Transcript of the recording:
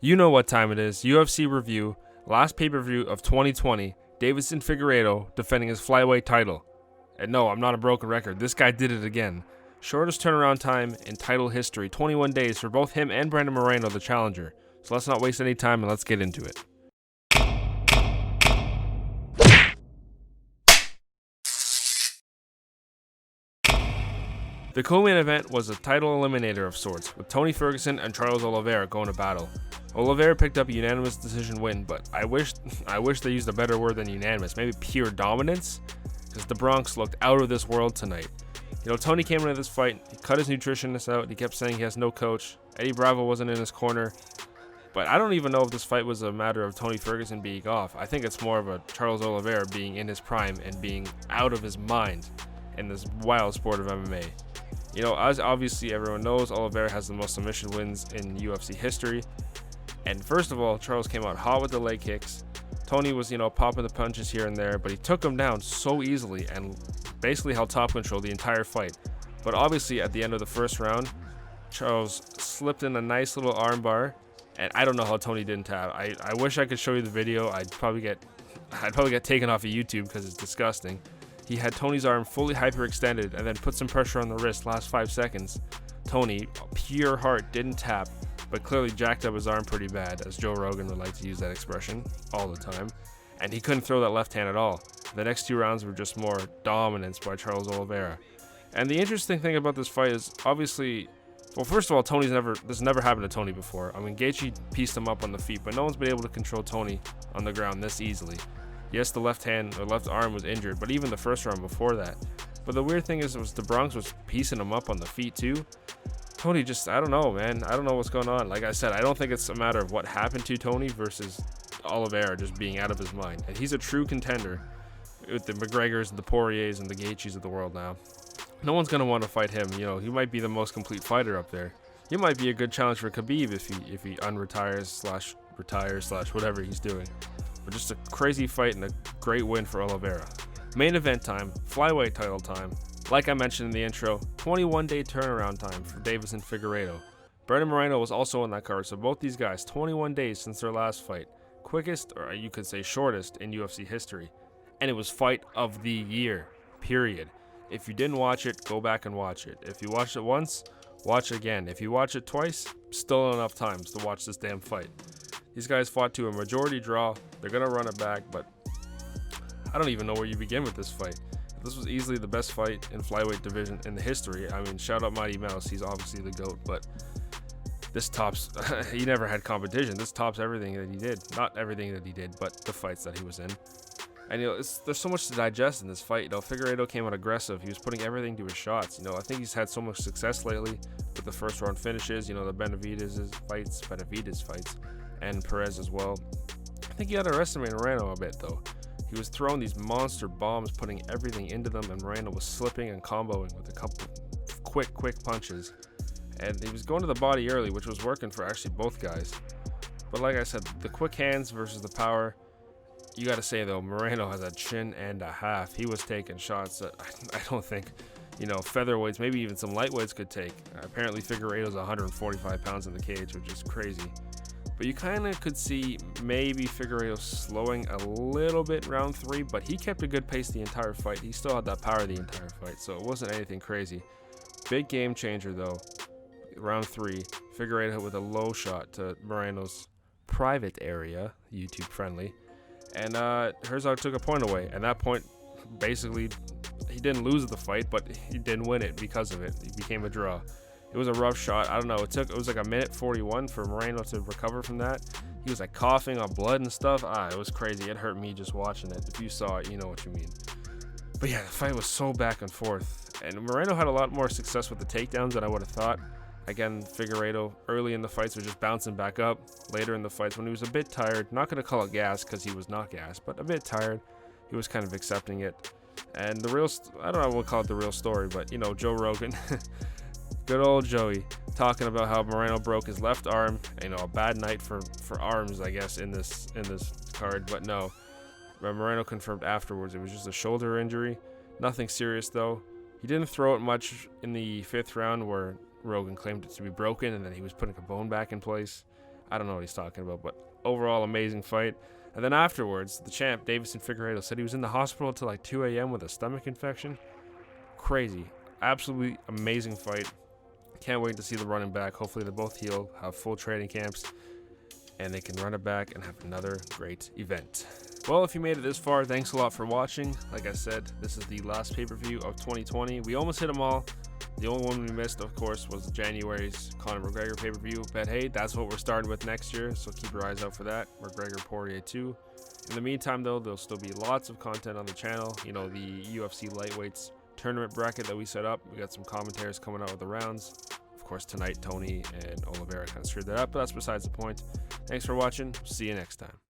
You know what time it is. UFC review, last pay-per-view of 2020. Deiveson Figueiredo defending his flyweight title. And no, I'm not a broken record. This guy did it again. Shortest turnaround time in title history, 21 days for both him and Brandon Moreno, the challenger. So let's not waste any time and let's get into it. The co-main event was a title eliminator of sorts, with Tony Ferguson and Charles Oliveira going to battle. Oliveira picked up a unanimous decision win, but I wish they used a better word than unanimous, maybe pure dominance, because the Bronx looked out of this world tonight. Tony came into this fight, he cut his nutritionist out, he kept saying he has no coach, Eddie Bravo wasn't in his corner, but I don't even know if this fight was a matter of Tony Ferguson being off. I think it's more of a Charles Oliveira being in his prime and being out of his mind in this wild sport of MMA. As obviously everyone knows, Oliveira has the most submission wins in UFC history. And first of all, Charles came out hot with the leg kicks. Tony was, popping the punches here and there, but he took him down so easily and basically held top control the entire fight. But obviously at the end of the first round, Charles slipped in a nice little armbar, and I don't know how Tony didn't tap. I wish I could show you the video. I'd probably get taken off of YouTube because it's disgusting. He had Tony's arm fully hyperextended and then put some pressure on the wrist last 5 seconds. Tony, pure heart, didn't tap, but clearly jacked up his arm pretty bad, as Joe Rogan would like to use that expression all the time. And he couldn't throw that left hand at all. The next 2 rounds were just more dominance by Charles Oliveira. And the interesting thing about this fight is obviously, well, first of all, this never happened to Tony before. I mean, Gaethje pieced him up on the feet, but no one's been able to control Tony on the ground this easily. Yes, the left arm was injured, but even the first round before that. But the weird thing is, the Bronx was piecing him up on the feet too. Tony just, I don't know, man. I don't know what's going on. Like I said, I don't think it's a matter of what happened to Tony versus Oliveira just being out of his mind. And he's a true contender with the McGregors and the Poiriers and the Gaethjes of the world now. No one's going to want to fight him. He might be the most complete fighter up there. He might be a good challenge for Khabib if he unretires/retires/ whatever he's doing. But just a crazy fight and a great win for Oliveira. Main event time, flyweight title time. Like I mentioned in the intro, 21-day turnaround time for Deiveson Figueiredo. Brandon Moreno was also on that card, so both these guys, 21 days since their last fight. Quickest, or you could say shortest, in UFC history. And it was fight of the year, period. If you didn't watch it, go back and watch it. If you watched it once, watch again. If you watch it twice, still enough times to watch this damn fight. These guys fought to a majority draw. They're going to run it back, but I don't even know where you begin with this fight. This was easily the best fight in flyweight division in the history. I mean, shout out Mighty Mouse. He's obviously the GOAT, but this tops, he never had competition. This tops everything that he did. Not everything that he did, but the fights that he was in. And, there's so much to digest in this fight. Figueiredo came out aggressive. He was putting everything to his shots. I think he's had so much success lately with the first round finishes, the Benavidez fights. And Perez as well. I think you underestimate Moreno a bit though. He was throwing these monster bombs, putting everything into them, and Moreno was slipping and comboing with a couple quick punches. And he was going to the body early, which was working for actually both guys. But like I said, the quick hands versus the power, you gotta say though, Moreno has a chin and a half. He was taking shots that I don't think, featherweights, maybe even some lightweights could take. Apparently Figueiredo's 145 pounds in the cage, which is crazy. But you kind of could see maybe Figueiredo slowing a little bit in round 3, but he kept a good pace the entire fight. He still had that power the entire fight, so it wasn't anything crazy. Big game changer though. Round 3, Figueiredo with a low shot to Moreno's private area, YouTube friendly, and Herzog took a point away. And that point, basically, he didn't lose the fight, but he didn't win it because of it. It became a draw. It was a rough shot. I don't know. It was like a minute 41 for Moreno to recover from that. He was like coughing on blood and stuff. It was crazy. It hurt me just watching it. If you saw it, you know what you mean. But yeah, the fight was so back and forth. And Moreno had a lot more success with the takedowns than I would have thought. Again, Figueiredo early in the fights was just bouncing back up. Later in the fights, when he was a bit tired, not going to call it gas because he was not gas, but a bit tired, he was kind of accepting it. And I don't know what we'll call it the real story, but Joe Rogan. Good old Joey talking about how Moreno broke his left arm. A bad night for arms, I guess, in this card. But no, Moreno confirmed afterwards it was just a shoulder injury. Nothing serious though. He didn't throw it much in the 5th round where Rogan claimed it to be broken and then he was putting a bone back in place. I don't know what he's talking about, but overall amazing fight. And then afterwards, the champ, Davison Figueiredo, said he was in the hospital till like 2 a.m. with a stomach infection. Crazy. Absolutely amazing fight. Can't wait to see the running back. Hopefully they both heal, have full training camps, and they can run it back and have another great event. Well, if you made it this far, thanks a lot for watching. Like I said, this is the last pay-per-view of 2020. We almost hit them all. The only one we missed, of course, was January's Conor McGregor pay-per-view. But hey, that's what we're starting with next year, so keep your eyes out for that. McGregor Poirier 2. In the meantime, though, there'll still be lots of content on the channel. You know, the UFC lightweights tournament bracket that we set up. We got some commentators coming out with the rounds. Of course, tonight, Tony and Oliveira kind of screwed that up, but that's besides the point. Thanks for watching. See you next time.